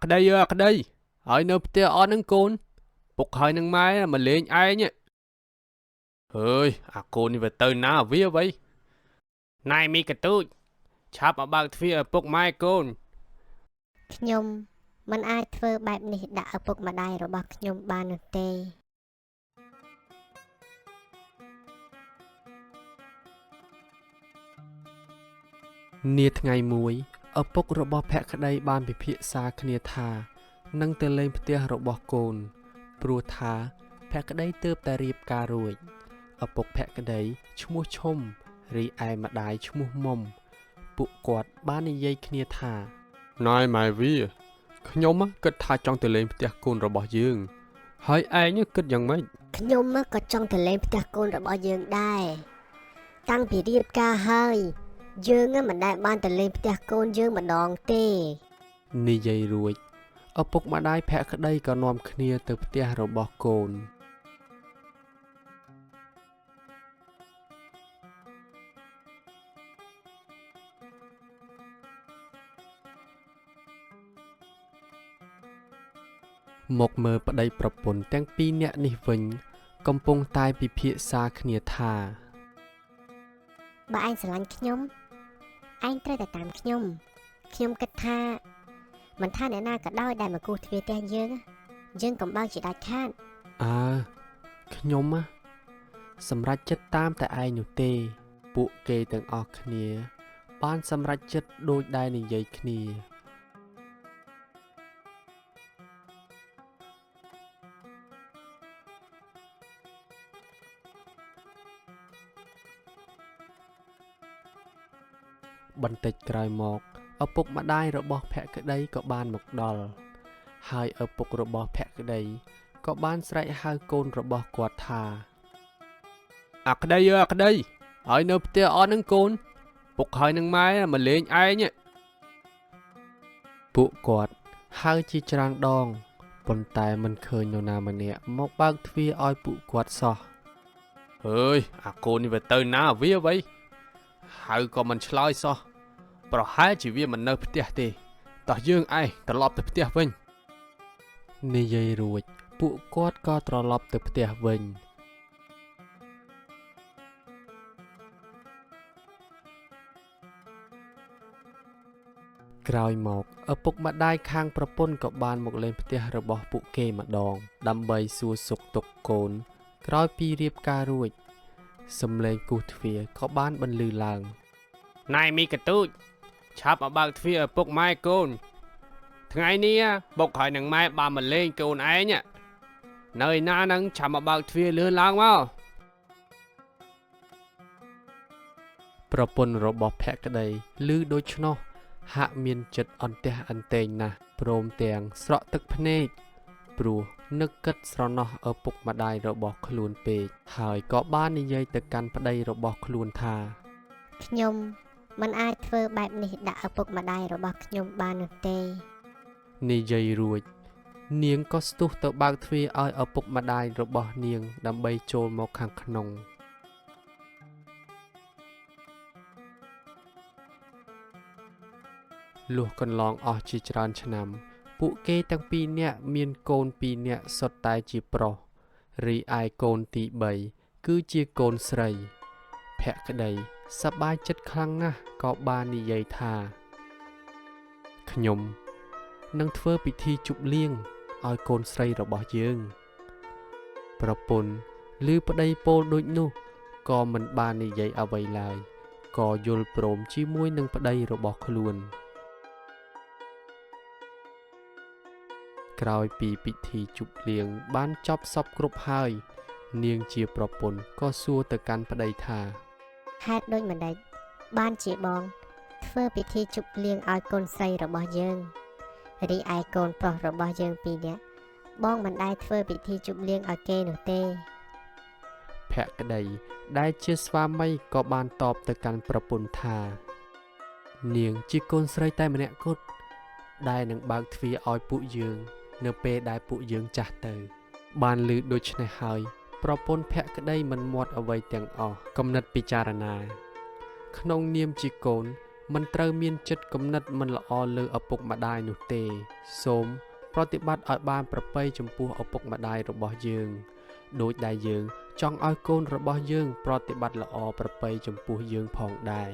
ក្តីអើក្តីហើយនៅផ្ទះអត់នឹងកូនពុកហើយនឹងម៉ែមកលេងឯងហើយអាកូននេះវាទៅណាវាអ្វីណៃមីកទូចឆាប់មកបើកទ្វារឲ្យពុកម៉ែកូនខ្ញុំមិនអាចធ្វើបែបនេះដាក់ឪពុកម្ដាយរបស់ខ្ញុំបាននោះទេនាថ្ងៃមួយឪពុករបស់ភក្តីបានពិភាក្សាគ្នាថានឹងទៅលេងផ្ទះរបស់កូនព្រោះថាភក្តីទើបតែរៀបការរួចឪពុកភក្តីឈ្មោះឈុំរីឯម្ដាយឈ្មោះមុំពួកគាត់បាននិយាយគ្នាថាណៃម៉ែវាខ្ញុំគិតថាចង់ទៅលេងផ្ទះកូនរបស់យើងហើយឯងគិតយ៉ាងម៉េចខ្ញុំក៏ចង់ទៅលេងផ្ទះកូនរបស់យើងដែរតាំងពីរៀបការហើយយើងមិនដែលបានទៅលេងផ្ទះកូនយើងម្ដងទេនិយាយរួចឪពុកម្ដាយភក្តីក៏នាំគ្នាទៅផ្ទះរបស់កូនមកមើលប្តីប្រពន្ធទាំងពីរនាក់នេះវិញកំពុងតែពិភាក្សាគ្នាថាបើឯងស្រឡាញ់ខ្ញុំឯងត្រូវតែតាមខ្ញុំគិតថាមិនថាអ្នកណាក៏ដោយដែលមកគោះទ្វារផ្ទះយើងកុំបើកជាដាច់ខាតខ្ញុំសម្រេចចិត្តតាមតែឯងនោះទេពួកគេទាំងអស់គ្នាបានសម្រេចចិត្តដូចដែលនិយាយគ្នាបន្តិចក្រោយមកឪពុកម្ដាយរបស់ភក្តីក៏បានមកដល់ហើយឪពុករបស់ភក្តីក៏បានស្រែកហៅកូនរបស់គាត់ថាក្តីអើក្តីហើយនៅផ្ទះអត់នឹងកូនពុកហើយនឹងម៉ែមកលេងឯងពួកគាត់ហៅជាច្រើនដងប៉ុន្តែមិនឃើញនរណាម្នាក់មកបើកទ្វារឲ្យពួកគាត់សោះហើយអាកូននេះវាទៅណាវាអ្វីហៅក៏មិនឆ្លើយសោះប្រហែលជាវាមិននៅផ្ទះទេតោះយើងឯងត្រឡប់ទៅផ្ទះវិញនិយាយរួចពួកគាត់ក៏ត្រឡប់ទៅផ្ទះវិញក្រោយមកឪពុកម្ដាយខាងប្រពន្ធក៏បានមកលេងផ្ទះរបស់ពួកគេម្ដងដើម្បីសួរសុខទុក្ខកូនក្រោយពីរៀបការរួចសំឡេងគោះទ្វារក៏បានបន្លឺឡើងណៃមីកទូចឆាប់មកបើកទ្វារឲ្យពុកម៉ែកូនថ្ងៃនេះពុកហើយនឹងម៉ែបានមកលេងកូនឯងនៅឯណានឹងឆាប់មកបើកទ្វារលឿនឡើងមកប្រពន្ធរបស់ភក្តីឮដូច្នោះហាក់មានចិត្តអន្ទះអន្ទែងណាស់ព្រមទាំងស្រក់ទឹកភ្នែកព្រោះនឹកគិតស្រណោះឪពុកម្ដាយរបស់ខ្លួនពេកហើយក៏បាននិយាយទៅកាន់ប្តីរបស់ខ្លួនថាខ្ញុំមិនអាចធ្វើបែបនេះដាក់ឪពុកម្ដាយរបស់ខ្ញុំបាននោះទេនិយាយរួចនាងក៏ស្ទុះទៅបើកទ្វារឲ្យឪពុកម្ដាយរបស់នាងដើម្បីចូលមកខាងក្នុងលុះកន្លងអស់ជាច្រើនឆ្នាំពួកគេទាំងពីរនាក់មានកូនពីរនាក់សុទ្ធតែជាប្រុសរីឯកូនទី3គឺជាកូនស្រីភក្តីសប្បាយចិត្តខ្លាំងណាស់ក៏បាននិយាយថាខ្ញុំនឹងធ្វើពិធីជប់លៀងឲ្យកូនស្រីរបស់យើងប្រពន្ធឬប្តីពោលដូចនោះក៏មិនបាននិយាយអ្វីឡើយក៏យល់ព្រមជាមួយនឹងប្តីរបស់ខ្លួនក្រោយពីពិធីជប់លៀងបានចប់សពគ្រប់ហើយនាងជាប្រពន្ធក៏សួរទៅកាន់ប្តីថាហេតុដូចម្ដេចបានជាបងធ្វើពិធីជប់លៀងឲ្យកូនស្រីរបស់យើងរីឯកូនប្រុសរបស់យើងពីរនាក់បងមិនដែលធ្វើពិធីជប់លៀងឲ្យគេនោះទេភក្តីដែលជាស្វាមីក៏បានតបទៅកាន់ប្រពន្ធថានាងជាកូនស្រីតែម្នាក់គត់ដែលនឹងបើកទ្វារឲ្យពួកយើងនៅពេលដែលពួកយើងចាស់ទៅបានឮដូច្នេះហើយប្រពន្ធភក្តីមិនមាត់អ្វីទាំងអស់គំនិតពិចារណាក្នុងនាមជាកូន មិនត្រូវមានចិត្តគំនិតមិនល្អលើឪពុកម្ដាយនោះទេសូមប្រតិបត្តិឲ្យបានប្រពៃចំពោះឪពុកម្ដាយរបស់យើងដោយដែលយើងចង់ឲ្យកូនរបស់យើងប្រតិបត្តិល្អប្រពៃចំពោះយើងផងដែរ